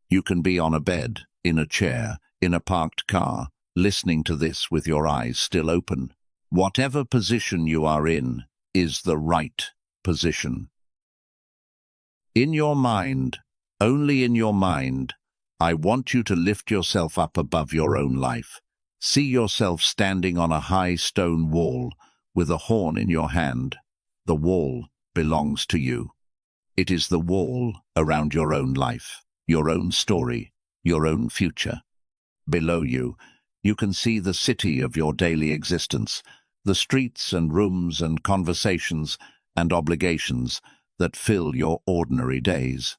You can be on a bed, in a chair, in a parked car, listening to this with your eyes still open. Whatever position you are in is the right position. In your mind, only in your mind, I want you to lift yourself up above your own life. See yourself standing on a high stone wall with a horn in your hand. The wall belongs to you. It is the wall around your own life, your own story, your own future. Below you, you can see the city of your daily existence, the streets and rooms and conversations and obligations that fill your ordinary days.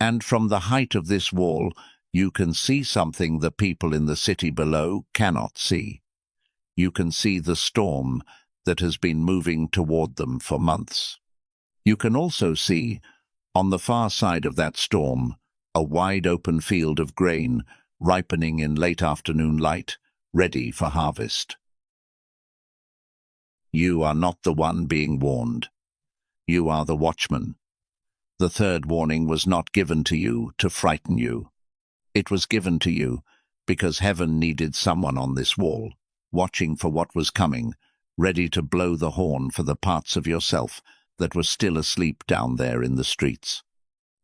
And from the height of this wall, you can see something the people in the city below cannot see. You can see the storm that has been moving toward them for months. You can also see, on the far side of that storm, a wide open field of grain ripening in late afternoon light, ready for harvest. You are not the one being warned. You are the watchman. The third warning was not given to you to frighten you. It was given to you because heaven needed someone on this wall, watching for what was coming, ready to blow the horn for the parts of yourself that were still asleep down there in the streets.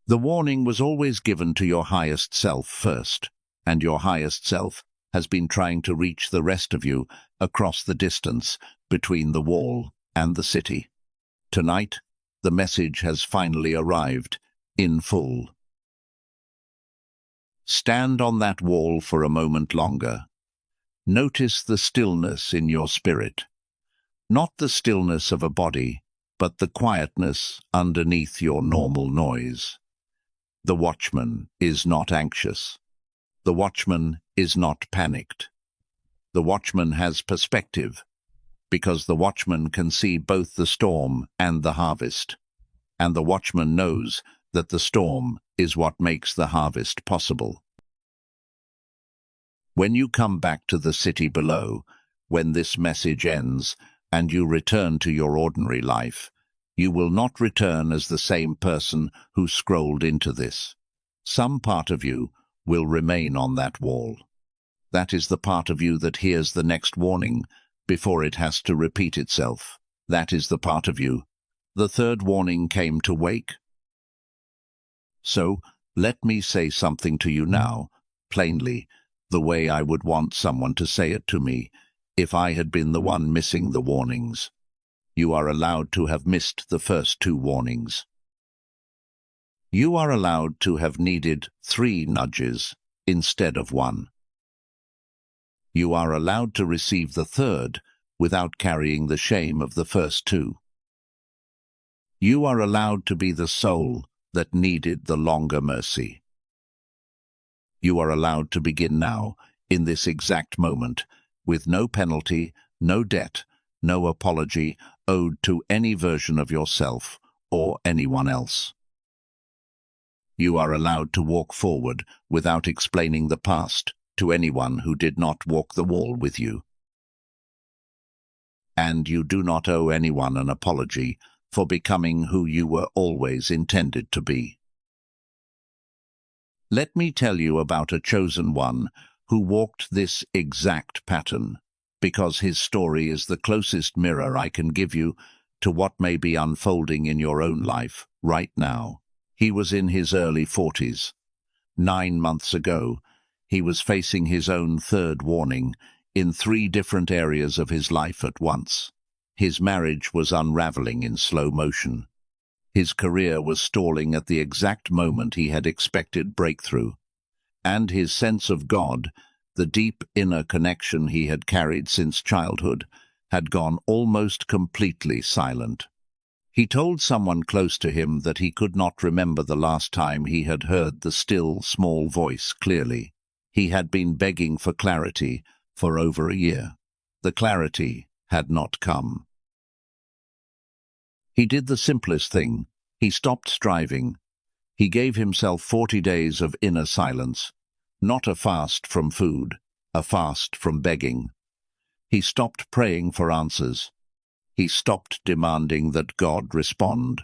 The warning was always given to your highest self first, and your highest self has been trying to reach the rest of you across the distance between the wall and the city. Tonight, the message has finally arrived, in full. Stand on that wall for a moment longer. Notice the stillness in your spirit. Not the stillness of a body, but the quietness underneath your normal noise. The watchman is not anxious. The watchman is not panicked. The watchman has perspective, because the watchman can see both the storm and the harvest. And the watchman knows that the storm is what makes the harvest possible. When you come back to the city below, when this message ends, and you return to your ordinary life, you will not return as the same person who scrolled into this. Some part of you will remain on that wall. That is the part of you that hears the next warning before it has to repeat itself. That is the part of you. The third warning came to wake. So, let me say something to you now, plainly, the way I would want someone to say it to me, if I had been the one missing the warnings. You are allowed to have missed the first 2 warnings. You are allowed to have needed 3 nudges instead of 1. You are allowed to receive the third without carrying the shame of the first 2. You are allowed to be the soul that needed the longer mercy. You are allowed to begin now, in this exact moment, with no penalty, no debt, no apology owed to any version of yourself or anyone else. You are allowed to walk forward without explaining the past to anyone who did not walk the wall with you. And you do not owe anyone an apology for becoming who you were always intended to be. Let me tell you about a chosen one who walked this exact pattern, because his story is the closest mirror I can give you to what may be unfolding in your own life right now. He was in his early 40s. 9 months ago, he was facing his own third warning in 3 different areas of his life at once. His marriage was unraveling in slow motion. His career was stalling at the exact moment he had expected breakthrough. And his sense of God, the deep inner connection he had carried since childhood, had gone almost completely silent. He told someone close to him that he could not remember the last time he had heard the still, small voice clearly. He had been begging for clarity for over a year. The clarity had not come. He did the simplest thing. He stopped striving. He gave himself 40 days of inner silence, not a fast from food, a fast from begging. He stopped praying for answers. He stopped demanding that God respond.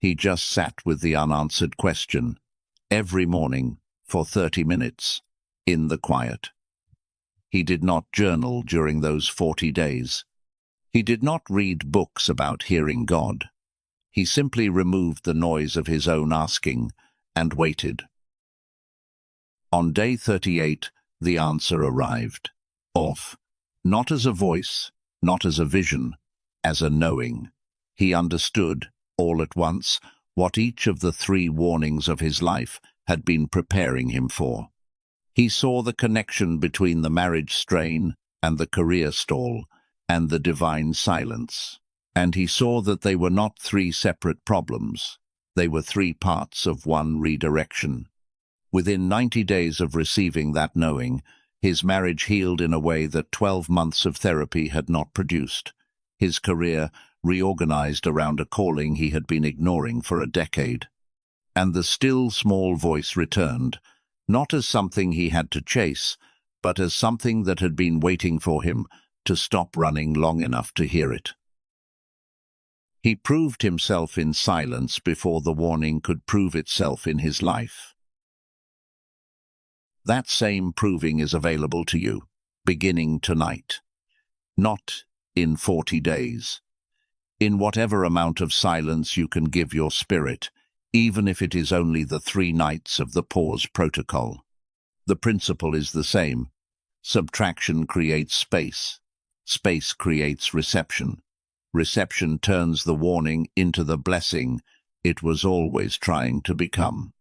He just sat with the unanswered question, every morning for 30 minutes, in the quiet. He did not journal during those 40 days. He did not read books about hearing God. He simply removed the noise of his own asking and waited. On day 38, the answer arrived. Off. Not as a voice, not as a vision, as a knowing. He understood, all at once, what each of the 3 warnings of his life had been preparing him for. He saw the connection between the marriage strain and the career stall and the divine silence. And he saw that they were not 3 separate problems. They were 3 parts of one redirection. Within 90 days of receiving that knowing, his marriage healed in a way that 12 months of therapy had not produced. His career reorganized around a calling he had been ignoring for a decade. And the still small voice returned, not as something he had to chase, but as something that had been waiting for him to stop running long enough to hear it. He proved himself in silence before the warning could prove itself in his life. That same proving is available to you, beginning tonight. Not in 40 days. In whatever amount of silence you can give your spirit, even if it is only the 3 nights of the pause protocol. The principle is the same. Subtraction creates space. Space creates reception. Reception turns the warning into the blessing it was always trying to become.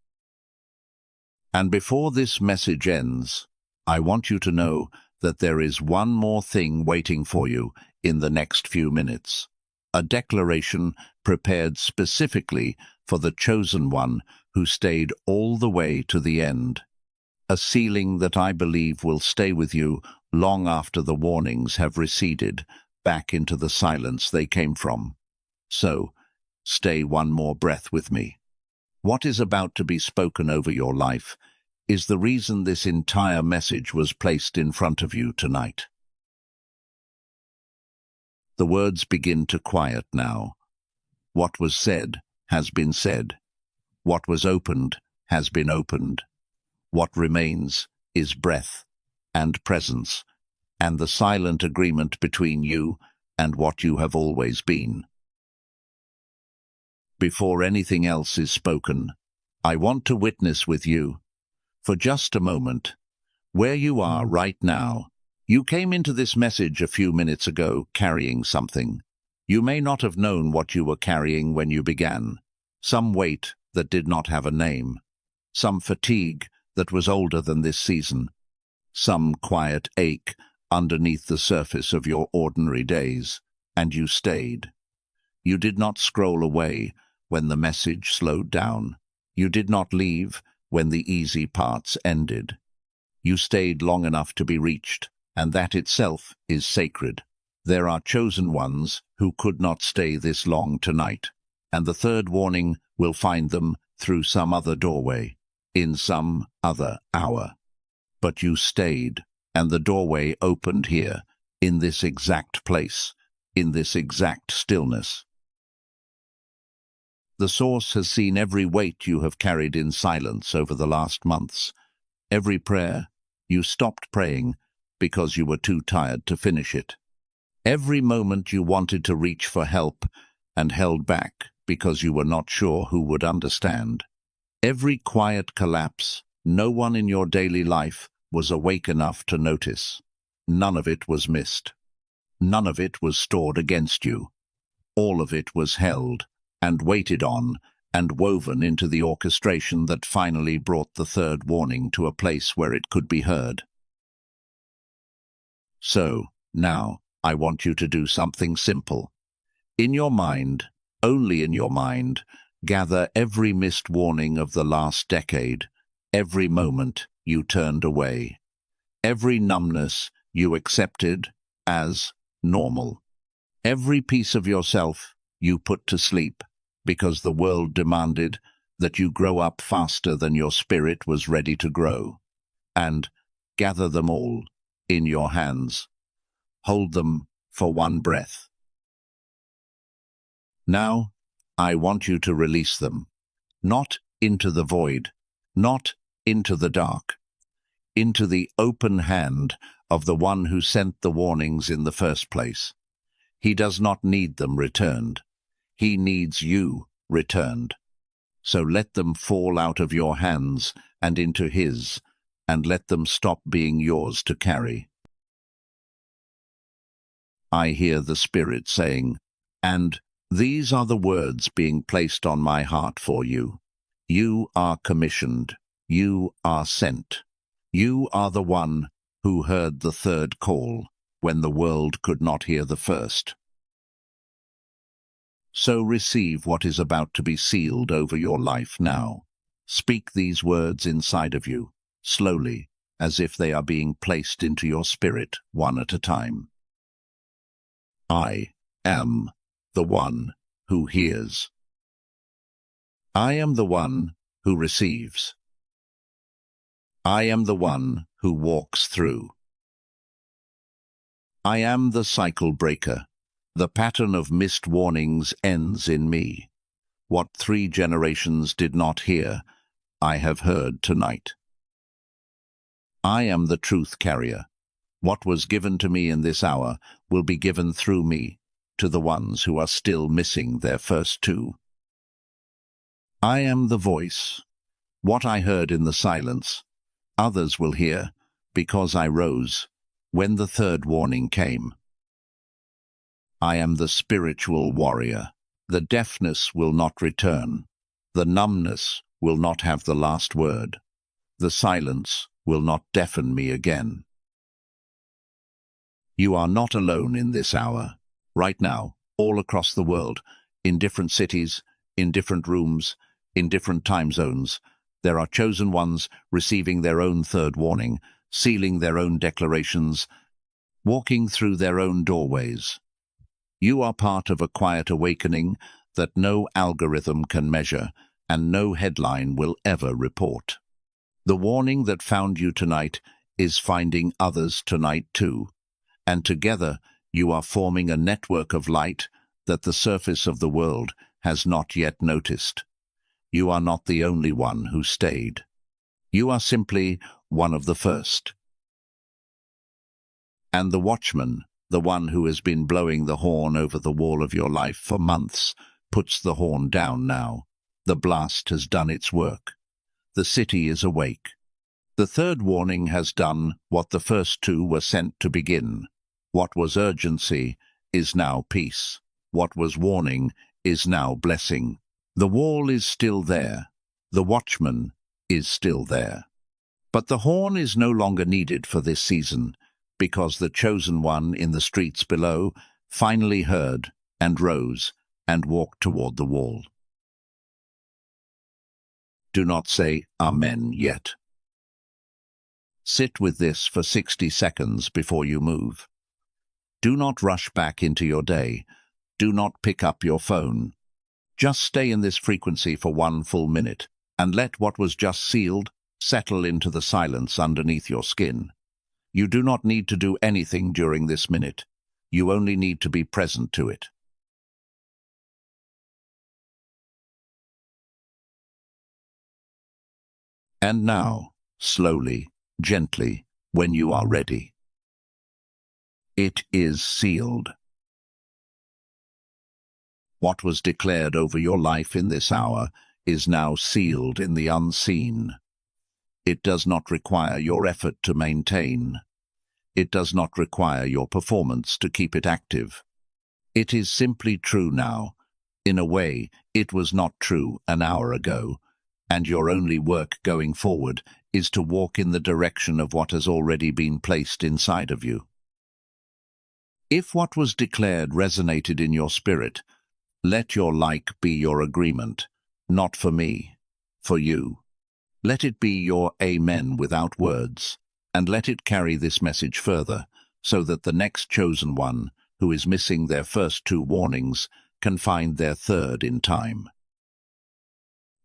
And before this message ends, I want you to know that there is one more thing waiting for you in the next few minutes. A declaration prepared specifically for the chosen one who stayed all the way to the end. A sealing that I believe will stay with you long after the warnings have receded back into the silence they came from. So, stay one more breath with me. What is about to be spoken over your life is the reason this entire message was placed in front of you tonight. The words begin to quiet now. What was said has been said. What was opened has been opened. What remains is breath and presence, and the silent agreement between you and what you have always been. Before anything else is spoken, I want to witness with you, for just a moment, where you are right now. You came into this message a few minutes ago carrying something. You may not have known what you were carrying when you began. Some weight that did not have a name. Some fatigue that was older than this season. Some quiet ache underneath the surface of your ordinary days. And you stayed. You did not scroll away when the message slowed down. You did not leave when the easy parts ended. You stayed long enough to be reached, and that itself is sacred. There are chosen ones who could not stay this long tonight, and the third warning will find them through some other doorway, in some other hour. But you stayed, and the doorway opened here, in this exact place, in this exact stillness. The source has seen every weight you have carried in silence over the last months. Every prayer you stopped praying because you were too tired to finish it. Every moment you wanted to reach for help and held back because you were not sure who would understand. Every quiet collapse no one in your daily life was awake enough to notice. None of it was missed. None of it was stored against you. All of it was held and waited on and woven into the orchestration that finally brought the third warning to a place where it could be heard. So, now, I want you to do something simple. In your mind, only in your mind, gather every missed warning of the last decade, every moment you turned away, every numbness you accepted as normal, every piece of yourself you put to sleep because the world demanded that you grow up faster than your spirit was ready to grow, and gather them all in your hands. Hold them for one breath. Now, I want you to release them, not into the void, not into the dark, into the open hand of the one who sent the warnings in the first place. He does not need them returned. He needs you returned. So let them fall out of your hands and into his, and let them stop being yours to carry. I hear the Spirit saying, and these are the words being placed on my heart for you. You are commissioned. You are sent. You are the one who heard the third call when the world could not hear the first. So receive what is about to be sealed over your life now. Speak these words inside of you, slowly, as if they are being placed into your spirit one at a time. I am the one who hears. I am the one who receives. I am the one who walks through. I am the cycle breaker. The pattern of missed warnings ends in me. What 3 generations did not hear, I have heard tonight. I am the truth carrier. What was given to me in this hour will be given through me to the ones who are still missing their first two. I am the voice. What I heard in the silence, others will hear, because I rose, when the third warning came. I am the spiritual warrior. The deafness will not return. The numbness will not have the last word. The silence will not deafen me again. You are not alone in this hour. Right now, all across the world, in different cities, in different rooms, in different time zones, there are chosen ones receiving their own third warning, sealing their own declarations, walking through their own doorways. You are part of a quiet awakening that no algorithm can measure and no headline will ever report. The warning that found you tonight is finding others tonight too, and together you are forming a network of light that the surface of the world has not yet noticed. You are not the only one who stayed. You are simply one of the first. And the watchman, the one who has been blowing the horn over the wall of your life for months, puts the horn down now. The blast has done its work. The city is awake. The third warning has done what the first two were sent to begin. What was urgency is now peace. What was warning is now blessing. The wall is still there. The watchman is still there. But the horn is no longer needed for this season, because the chosen one in the streets below finally heard and rose and walked toward the wall. Do not say Amen yet. Sit with this for 60 seconds before you move. Do not rush back into your day. Do not pick up your phone. Just stay in this frequency for 1 full minute and let what was just sealed settle into the silence underneath your skin. You do not need to do anything during this minute. You only need to be present to it. And now, slowly, gently, when you are ready. It is sealed. What was declared over your life in this hour is now sealed in the unseen. It does not require your effort to maintain. It does not require your performance to keep it active. It is simply true now. In a way, it was not true an hour ago, and your only work going forward is to walk in the direction of what has already been placed inside of you. If what was declared resonated in your spirit, let your like be your agreement, not for me, for you. Let it be your amen without words, and let it carry this message further, so that the next chosen one, who is missing their first two warnings, can find their third in time.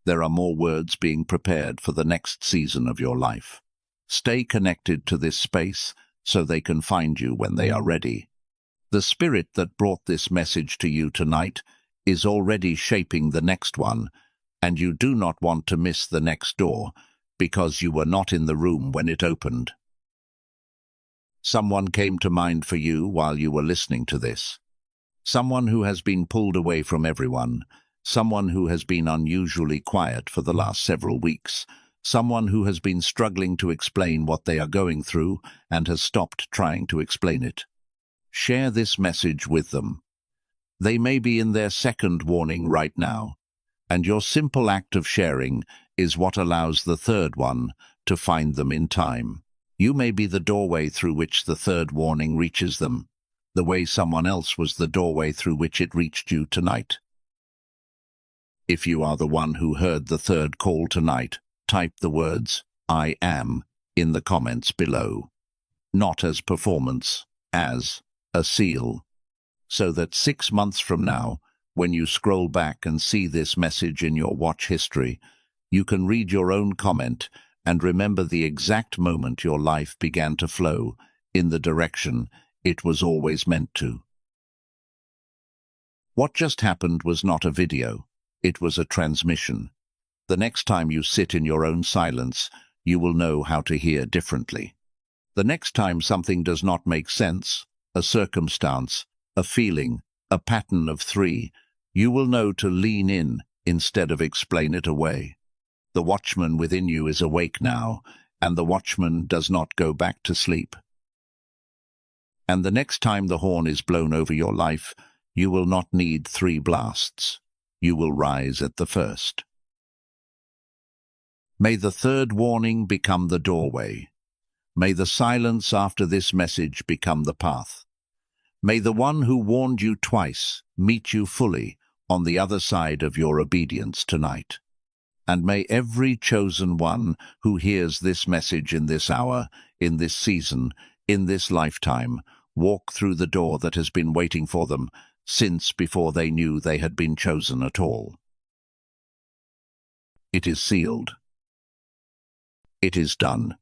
There are more words being prepared for the next season of your life. Stay connected to this space so they can find you when they are ready. The spirit that brought this message to you tonight is already shaping the next one, and you do not want to miss the next door because you were not in the room when it opened. Someone came to mind for you while you were listening to this. Someone who has been pulled away from everyone. Someone who has been unusually quiet for the last several weeks. Someone who has been struggling to explain what they are going through and has stopped trying to explain it. Share this message with them. They may be in their second warning right now, and your simple act of sharing is what allows the third one to find them in time. You may be the doorway through which the third warning reaches them, the way someone else was the doorway through which it reached you tonight. If you are the one who heard the third call tonight, type the words, "I am," in the comments below. Not as performance, as a seal. So that 6 months from now, when you scroll back and see this message in your watch history, you can read your own comment and remember the exact moment your life began to flow in the direction it was always meant to. What just happened was not a video. It was a transmission. The next time you sit in your own silence, you will know how to hear differently. The next time something does not make sense, a circumstance, a feeling, a pattern of three, you will know to lean in instead of explain it away. The watchman within you is awake now, and the watchman does not go back to sleep. And the next time the horn is blown over your life, you will not need 3 blasts. You will rise at the first. May the third warning become the doorway. May the silence after this message become the path. May the one who warned you twice meet you fully on the other side of your obedience tonight. And may every chosen one who hears this message in this hour, in this season, in this lifetime, walk through the door that has been waiting for them since before they knew they had been chosen at all. It is sealed. It is done.